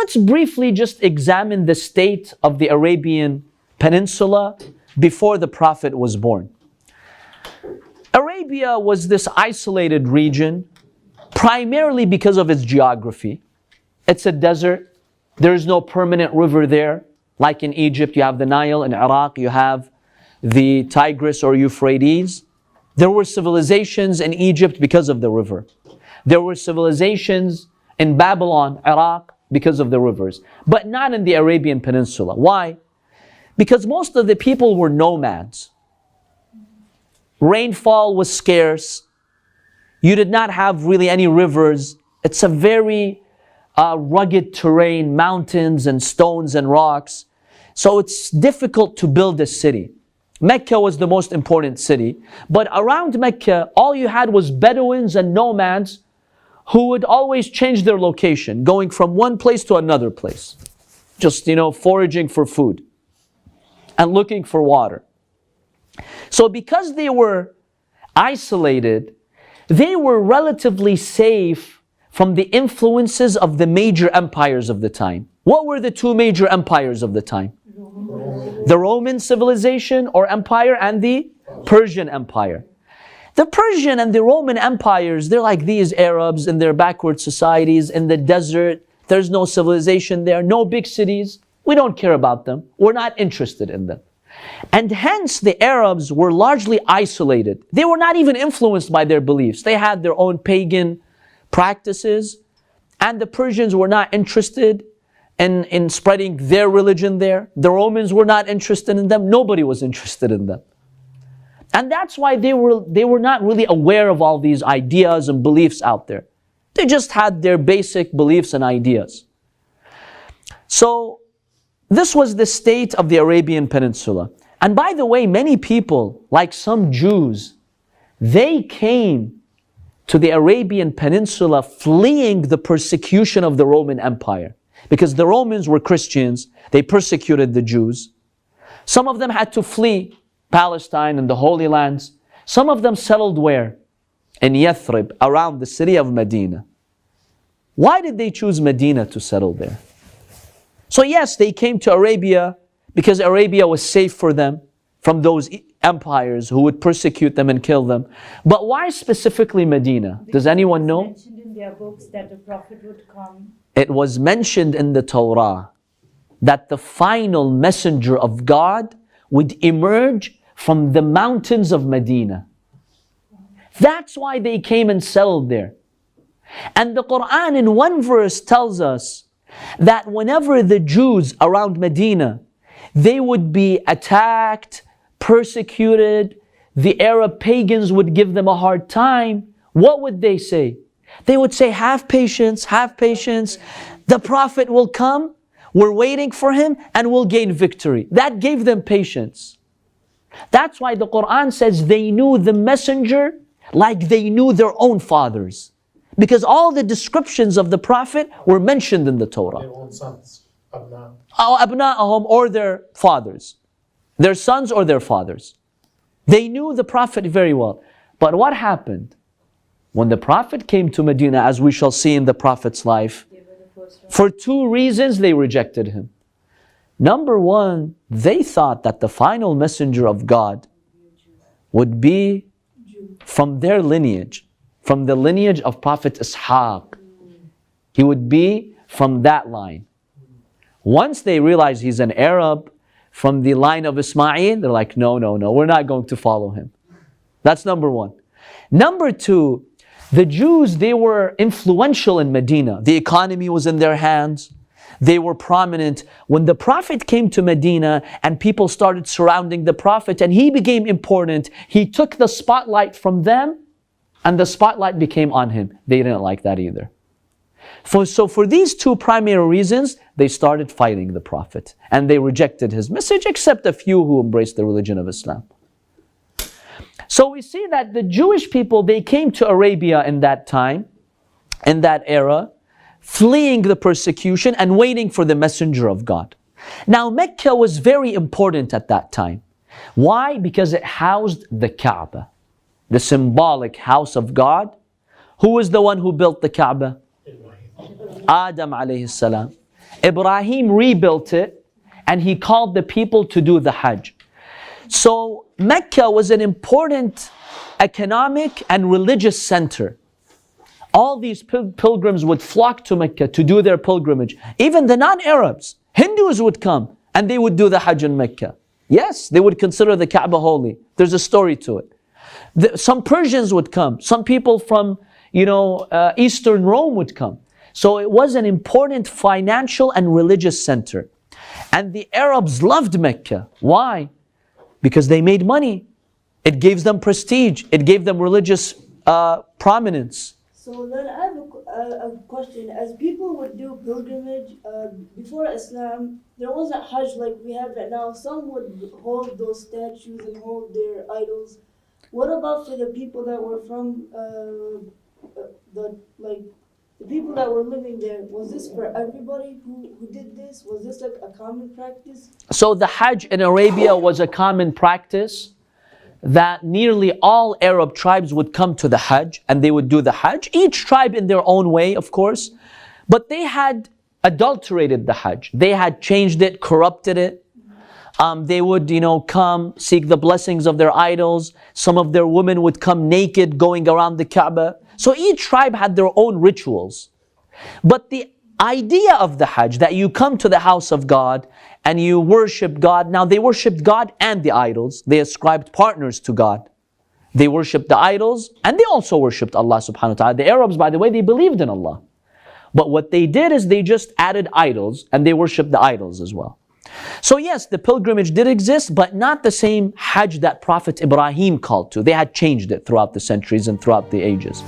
let's briefly just examine the state of the Arabian Peninsula before the Prophet was born. Arabia was this isolated region, primarily because of its geography. It's a desert. There is no permanent river there. Like in Egypt, you have the Nile. In Iraq, you have the Tigris or Euphrates. There were civilizations in Egypt because of the river. There were civilizations in Babylon, Iraq, because of the rivers. But not in the Arabian Peninsula. Why? Because most of the people were nomads. Rainfall was scarce. You did not have really any rivers. It's a very rugged terrain, mountains and stones and rocks. So it's difficult to build a city. Mecca was the most important city. But around Mecca, all you had was Bedouins and nomads who would always change their location, going from one place to another place. Just, foraging for food and looking for water. So because they were isolated, they were relatively safe from the influences of the major empires of the time. What were the two major empires of the time? The Roman civilization or empire and the Persian empire. The Persian and the Roman empires, they're like these Arabs in their backward societies in the desert. There's no civilization there, no big cities. We don't care about them. We're not interested in them. And hence the Arabs were largely isolated. They were not even influenced by their beliefs. They had their own pagan practices, and the Persians were not interested in spreading their religion there. The Romans were not interested in them. Nobody was interested in them. And that's why they were not really aware of all these ideas and beliefs out there. They just had their basic beliefs and ideas. So this was the state of the Arabian Peninsula. And by the way, many people, like some Jews, they came to the Arabian Peninsula fleeing the persecution of the Roman Empire. Because the Romans were Christians, they persecuted the Jews. Some of them had to flee Palestine and the Holy Lands. Some of them settled where? In Yathrib, around the city of Medina. Why did they choose Medina to settle there? So yes, they came to Arabia because Arabia was safe for them from those empires who would persecute them and kill them. But why specifically Medina? Does anyone know? It was mentioned in their books that the Prophet would come. It was mentioned in the Torah that the final messenger of God would emerge from the mountains of Medina. That's why they came and settled there. And the Quran in one verse tells us that whenever the Jews around Medina, they would be attacked, persecuted, the Arab pagans would give them a hard time, what would they say? They would say, have patience, have patience. The Prophet will come, we're waiting for him, and we'll gain victory. That gave them patience. That's why the Quran says they knew the messenger like they knew their own fathers. Because all the descriptions of the Prophet were mentioned in the Torah. Their own sons, Abna'ahum, or their fathers. Their sons or their fathers. They knew the Prophet very well. But what happened? When the Prophet came to Medina, as we shall see in the Prophet's life, for two reasons they rejected him. Number one, they thought that the final messenger of God would be from their lineage, from the lineage of Prophet Ishaq. He would be from that line. Once they realized he's an Arab from the line of Ismail, they're like, no, we're not going to follow him. That's number one. Number two, the Jews, they were influential in Medina. The economy was in their hands. They were prominent. When the Prophet came to Medina and people started surrounding the Prophet and he became important, he took the spotlight from them and the spotlight became on him. They didn't like that either. So for these two primary reasons, they started fighting the Prophet and they rejected his message, except a few who embraced the religion of Islam. So we see that the Jewish people, they came to Arabia in that time, in that era, fleeing the persecution and waiting for the messenger of God. Now Mecca was very important at that time. Why? Because it housed the Kaaba, the symbolic house of God. Who was the one who built the Kaaba? Adam alayhi salam. Ibrahim rebuilt it, and he called the people to do the Hajj. So Mecca was an important economic and religious center. All these pilgrims would flock to Mecca to do their pilgrimage. Even the non-Arabs, Hindus would come and they would do the Hajj in Mecca. Yes, they would consider the Kaaba holy. There's a story to it. Some Persians would come. Some people from, Eastern Rome would come. So it was an important financial and religious center. And the Arabs loved Mecca. Why? Because they made money. It gave them prestige. It gave them religious prominence. So then I have a question. As people would do pilgrimage before Islam, there wasn't Hajj like we have it now. Some would hold those statues and hold their idols. What about for the people that were from the people that were living there? Was this for everybody who did this? Was this like a common practice? So the Hajj in Arabia was a common practice, that nearly all Arab tribes would come to the Hajj and they would do the Hajj. Each tribe in their own way, of course. But they had adulterated the Hajj. They had changed it, corrupted it. They would, come seek the blessings of their idols. Some of their women would come naked going around the Kaaba. So each tribe had their own rituals. But the idea of the Hajj, that you come to the house of God and you worship God. Now they worshipped God and the idols. They ascribed partners to God. They worshipped the idols and they also worshipped Allah subhanahu wa ta'ala. The Arabs, by the way, they believed in Allah. But what they did is they just added idols and they worshipped the idols as well. So yes, the pilgrimage did exist, but not the same Hajj that Prophet Ibrahim called to. They had changed it throughout the centuries and throughout the ages.